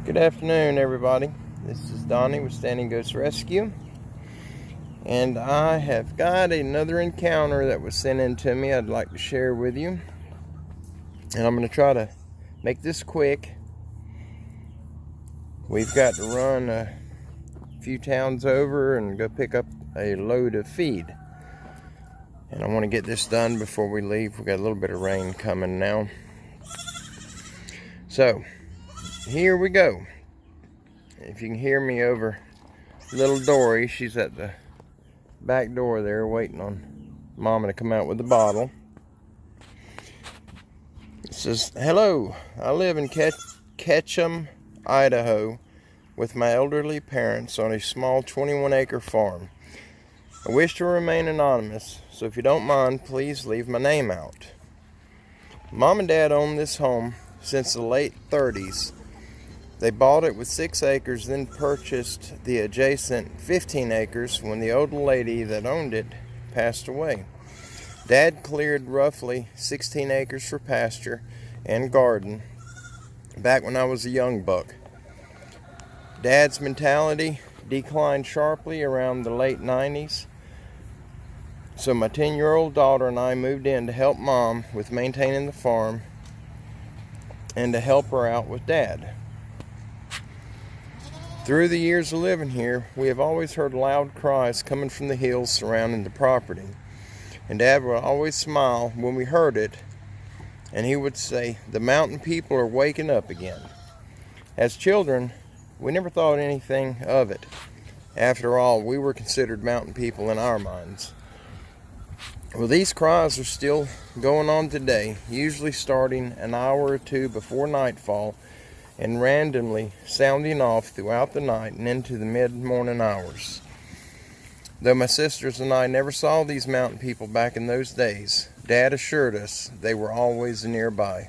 Good afternoon, everybody. This is Donnie with Standing Goats Rescue, and I have got another encounter that was sent in to me I'd like to share with you, and I'm going to try to make this quick. We've got to run a few towns over and go pick up a load of feed, and I want to get this done before we leave. We've got a little bit of rain coming now, so here we go. If you can hear me over little Dory, she's at the back door there waiting on Mama to come out with the bottle. It says, "Hello, I live in Ketchum, Idaho with my elderly parents on a small 21-acre farm. I wish to remain anonymous, so if you don't mind, please leave my name out. Mom and Dad own this home since the late 30s. They bought it with 6 acres, then purchased the adjacent 15 acres when the old lady that owned it passed away. Dad cleared roughly 16 acres for pasture and garden back when I was a young buck. Dad's mentality declined sharply around the late 90s, so my 10-year-old daughter and I moved in to help Mom with maintaining the farm and to help her out with Dad. Through the years of living here, we have always heard loud cries coming from the hills surrounding the property. And Dad would always smile when we heard it, and he would say, "The mountain people are waking up again." As children, we never thought anything of it. After all, we were considered mountain people in our minds. Well, these cries are still going on today, usually starting an hour or two before nightfall, and randomly sounding off throughout the night and into the mid-morning hours. Though my sisters and I never saw these mountain people back in those days, Dad assured us they were always nearby.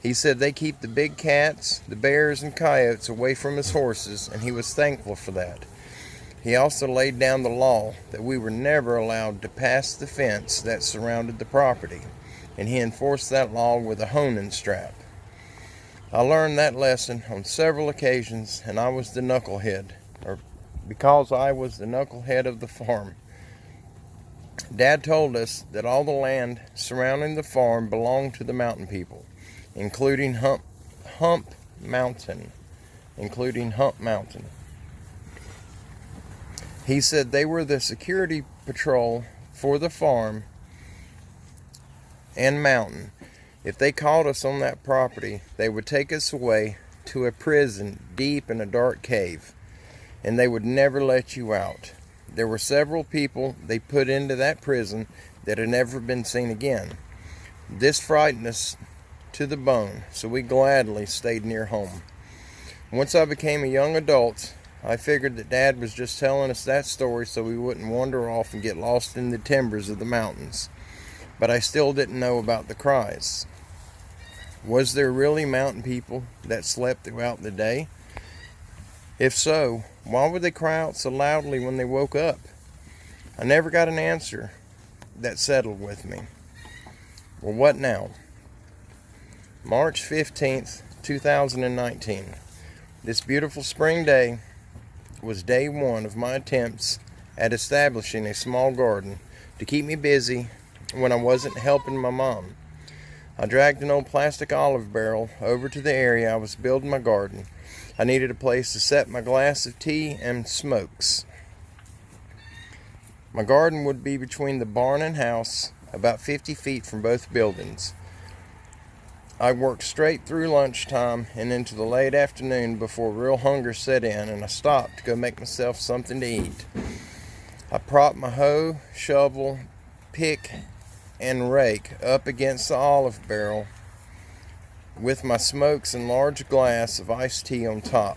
He said they keep the big cats, the bears, and coyotes away from his horses, and he was thankful for that. He also laid down the law that we were never allowed to pass the fence that surrounded the property, and he enforced that law with a honing strap. I learned that lesson on several occasions, and I was the knucklehead, or because I was the knucklehead of the farm. Dad told us that all the land surrounding the farm belonged to the mountain people, including Hump Mountain. He said they were the security patrol for the farm and mountain. If they caught us on that property, they would take us away to a prison deep in a dark cave, and they would never let you out. There were several people they put into that prison that had never been seen again. This frightened us to the bone, so we gladly stayed near home. Once I became a young adult, I figured that Dad was just telling us that story so we wouldn't wander off and get lost in the timbers of the mountains. But I still didn't know about the cries. Was there really mountain people that slept throughout the day? If so, why would they cry out so loudly when they woke up? I never got an answer that settled with me. Well, what now? March 15th, 2019. This beautiful spring day was day one of my attempts at establishing a small garden to keep me busy when I wasn't helping my mom. I dragged an old plastic olive barrel over to the area I was building my garden. I needed a place to set my glass of tea and smokes. My garden would be between the barn and house, about 50 feet from both buildings. I worked straight through lunchtime and into the late afternoon before real hunger set in, and I stopped to go make myself something to eat. I propped my hoe, shovel, pick, and rake up against the olive barrel with my smokes and large glass of iced tea on top.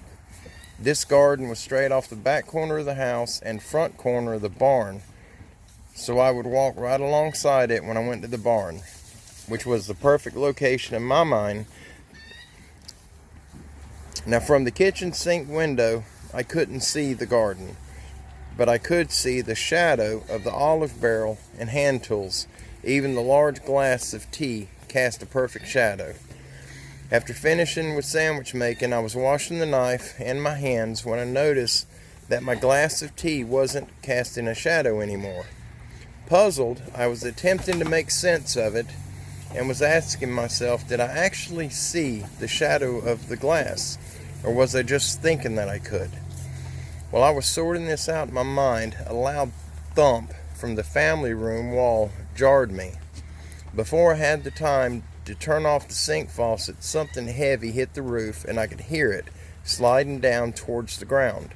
This garden was straight off the back corner of the house and front corner of the barn, so I would walk right alongside it when I went to the barn, which was the perfect location in my mind. Now, from the kitchen sink window, I couldn't see the garden, but I could see the shadow of the olive barrel and hand tools. Even the large glass of tea cast a perfect shadow. After finishing with sandwich making, I was washing the knife and my hands when I noticed that my glass of tea wasn't casting a shadow anymore. Puzzled, I was attempting to make sense of it and was asking myself, did I actually see the shadow of the glass, or was I just thinking that I could? While I was sorting this out in my mind, a loud thump from the family room wall jarred me. Before I had the time to turn off the sink faucet, something heavy hit the roof and I could hear it sliding down towards the ground.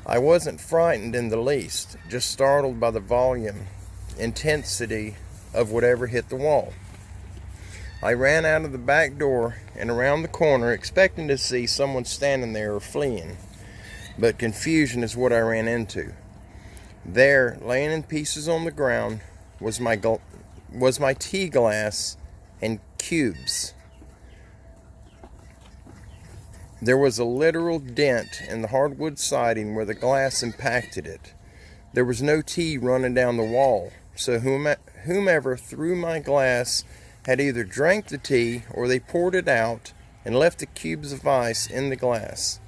I wasn't frightened in the least, just startled by the volume, intensity of whatever hit the wall. I ran out of the back door and around the corner, expecting to see someone standing there or fleeing, but confusion is what I ran into. There, laying in pieces on the ground, was my tea glass and cubes. There was a literal dent in the hardwood siding where the glass impacted it. There was no tea running down the wall, so whomever threw my glass had either drank the tea or they poured it out and left the cubes of ice in the glass.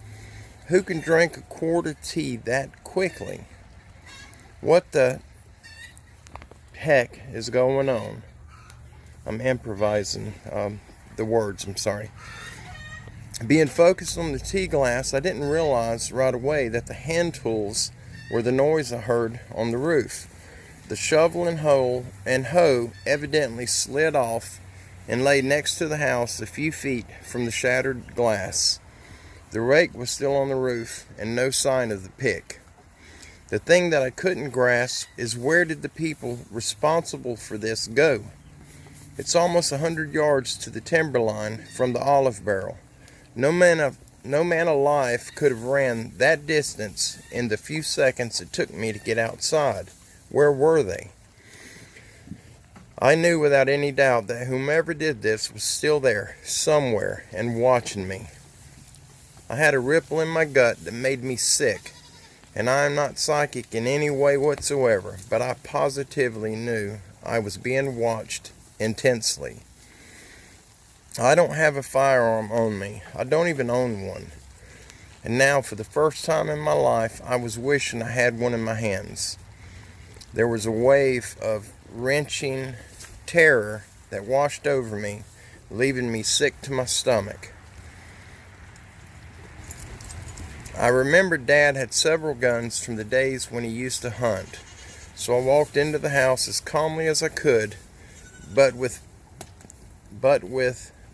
Who can drink a quart of tea that quickly? What the heck is going on? I'm improvising the words, I'm sorry. Being focused on the tea glass, I didn't realize right away that the hand tools were the noise I heard on the roof. The shovel and hoe evidently slid off and lay next to the house a few feet from the shattered glass. The rake was still on the roof and no sign of the pick. The thing that I couldn't grasp is, where did the people responsible for this go? It's almost 100 yards to the timberline from the olive barrel. No man alive could have ran that distance in the few seconds it took me to get outside. Where were they? I knew without any doubt that whomever did this was still there, somewhere, and watching me. I had a ripple in my gut that made me sick, and I am not psychic in any way whatsoever, but I positively knew I was being watched intensely. I don't have a firearm on me. I don't even own one. And now, for the first time in my life, I was wishing I had one in my hands. There was a wave of wrenching terror that washed over me, leaving me sick to my stomach. I remembered Dad had several guns from the days when he used to hunt, so I walked into the house as calmly as I could, but with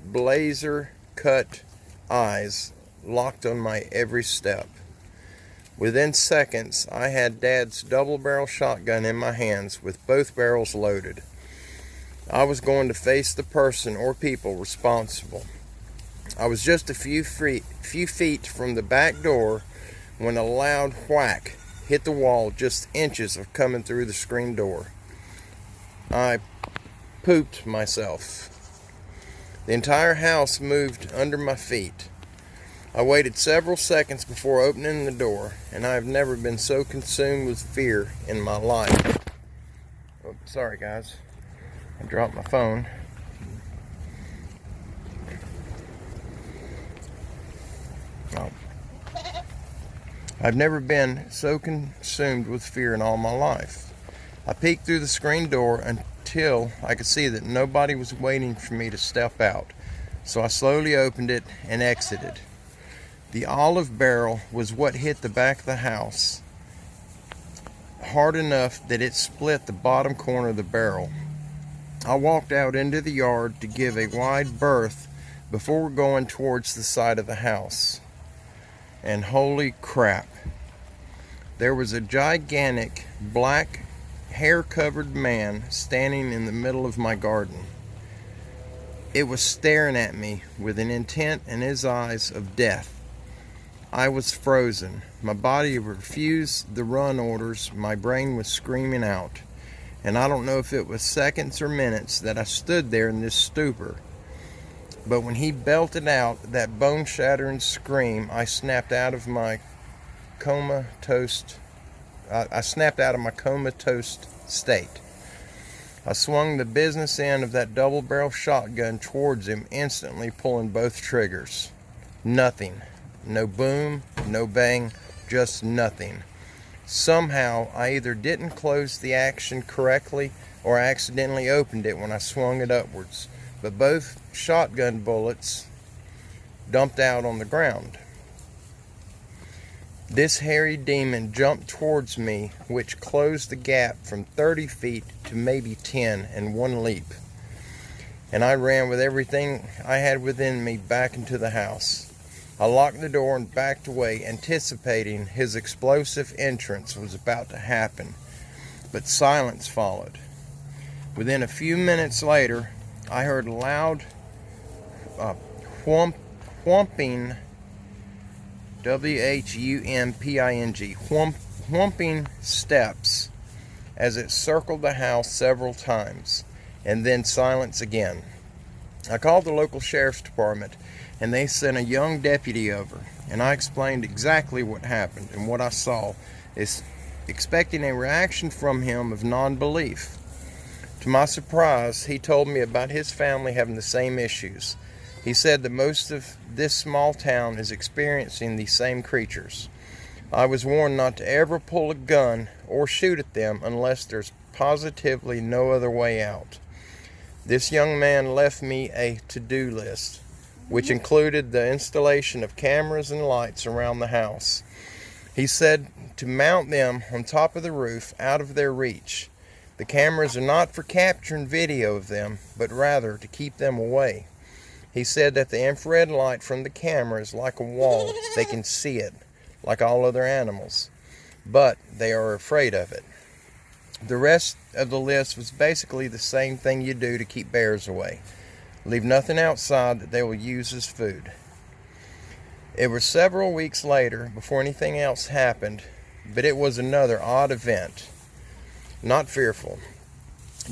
blazer-cut eyes locked on my every step. Within seconds, I had Dad's double-barrel shotgun in my hands with both barrels loaded. I was going to face the person or people responsible. I was just a few feet from the back door when a loud whack hit the wall just inches of coming through the screen door. I pooped myself. The entire house moved under my feet. I waited several seconds before opening the door, and I have never been so consumed with fear in my life. Oh, sorry guys, I dropped my phone. Oh. I've never been so consumed with fear in all my life. I peeked through the screen door until I could see that nobody was waiting for me to step out, so I slowly opened it and exited. The olive barrel was what hit the back of the house, hard enough that it split the bottom corner of the barrel. I walked out into the yard to give a wide berth before going towards the side of the house. And holy crap, there was a gigantic black hair-covered man standing in the middle of my garden. It was staring at me with an intent in his eyes of death. I was frozen. My body refused the run orders. My brain was screaming out. And I don't know if it was seconds or minutes that I stood there in this stupor. But when he belted out that bone-shattering scream, I snapped out of my comatose state. I swung the business end of that double-barrel shotgun towards him, instantly pulling both triggers. Nothing. No boom, no bang, just nothing. Somehow, I either didn't close the action correctly or accidentally opened it when I swung it upwards, but both shotgun bullets dumped out on the ground. This hairy demon jumped towards me, which closed the gap from 30 feet to maybe 10 in one leap. And I ran with everything I had within me back into the house. I locked the door and backed away, anticipating his explosive entrance was about to happen. But silence followed. Within a few minutes later, I heard loud whumping, W-H-U-M-P-I-N-G, whumping steps as it circled the house several times, and then silence again. I called the local sheriff's department, and they sent a young deputy over, and I explained exactly what happened and what I saw, is expecting a reaction from him of non-belief. To my surprise, he told me about his family having the same issues. He said that most of this small town is experiencing these same creatures. I was warned not to ever pull a gun or shoot at them unless there's positively no other way out. This young man left me a to-do list, which included the installation of cameras and lights around the house. He said to mount them on top of the roof out of their reach. The cameras are not for capturing video of them, but rather to keep them away. He said that the infrared light from the camera is like a wall. They can see it, like all other animals, but they are afraid of it. The rest of the list was basically the same thing you do to keep bears away. Leave nothing outside that they will use as food. It was several weeks later before anything else happened, but it was another odd event. Not fearful.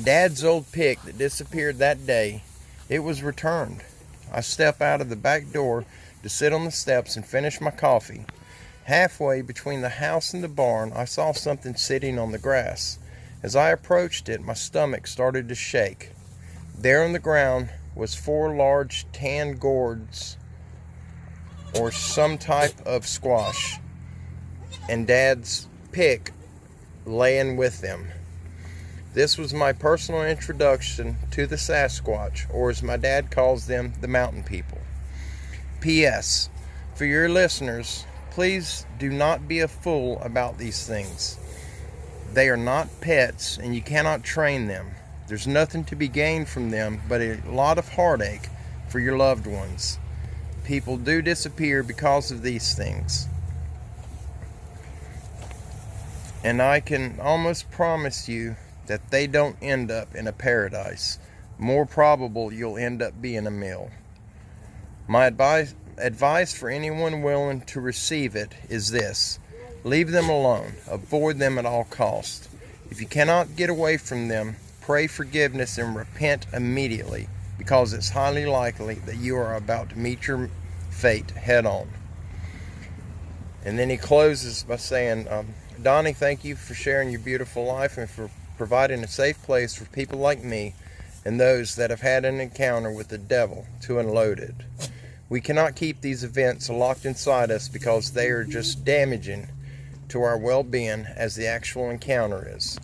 Dad's old pick that disappeared that day, it was returned. I stepped out of the back door to sit on the steps and finish my coffee. Halfway between the house and the barn, I saw something sitting on the grass. As I approached it, my stomach started to shake. There on the ground was 4 large tan gourds or some type of squash, and Dad's pick laying with them. This was my personal introduction to the Sasquatch, or as my dad calls them, the mountain people. P.S. For your listeners, please do not be a fool about these things. They are not pets, and you cannot train them. There's nothing to be gained from them but a lot of heartache for your loved ones. People do disappear because of these things. And I can almost promise you that they don't end up in a paradise. More probable you'll end up being a mill. My advice for anyone willing to receive it is this: leave them alone. Avoid them at all costs. If you cannot get away from them, pray forgiveness and repent immediately, because it's highly likely that you are about to meet your fate head on. And then he closes by saying, Donnie, thank you for sharing your beautiful life and for providing a safe place for people like me and those that have had an encounter with the devil to unload it. We cannot keep these events locked inside us because they are just damaging to our well-being as the actual encounter is.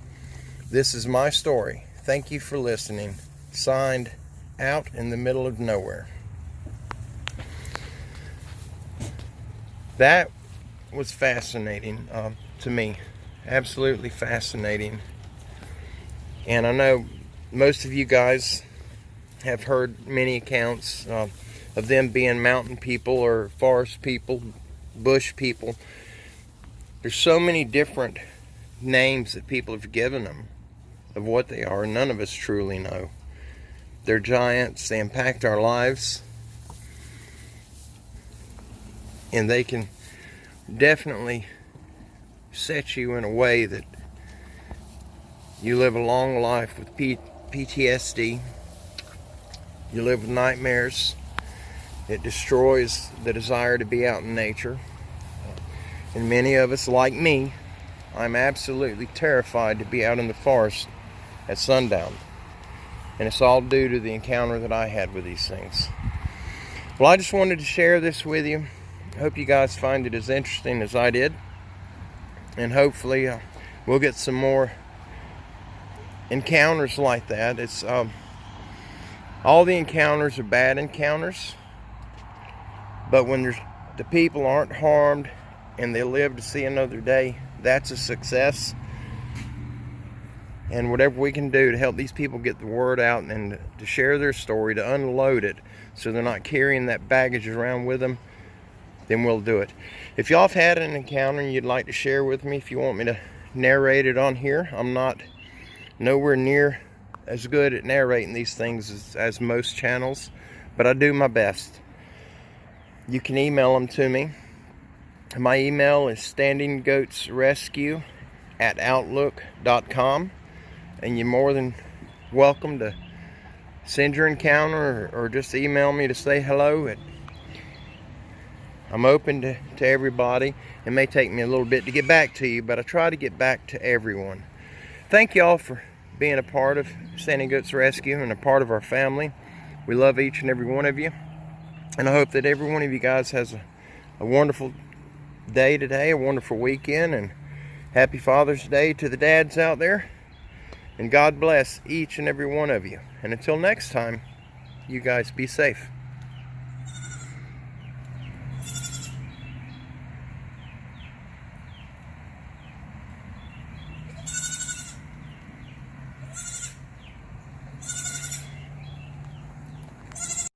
This is my story. Thank you for listening. Signed, Out in the Middle of Nowhere. That was fascinating to me. Absolutely fascinating. And I know most of you guys have heard many accounts of them being mountain people or forest people, bush people. There's so many different names that people have given them of what they are. None of us truly know. They're giants. They impact our lives. And they can definitely set you in a way that you live a long life with PTSD. You live with nightmares. It destroys the desire to be out in nature. And many of us, like me, I'm absolutely terrified to be out in the forest at sundown. And it's all due to the encounter that I had with these things. Well, I just wanted to share this with you. I hope you guys find it as interesting as I did. And hopefully we'll get some more encounters like that. It's all the encounters are bad encounters, but when the people aren't harmed and they live to see another day, that's a success. And whatever we can do to help these people get the word out and to share their story, to unload it so they're not carrying that baggage around with them, then we'll do it. If y'all have had an encounter and you'd like to share with me, if you want me to narrate it on here, I'm not nowhere near as good at narrating these things as most channels, but I do my best. You can email them to me. My email is standinggoatsrescue@outlook.com, and you're more than welcome to send your encounter or just email me to say hello. I'm open to everybody. It may take me a little bit to get back to you, but I try to get back to everyone. Thank y'all for being a part of Standing Goats Rescue and a part of our family. We love each and every one of you. And I hope that every one of you guys has a wonderful day today, a wonderful weekend, and happy Father's Day to the dads out there. And God bless each and every one of you. And until next time, you guys be safe.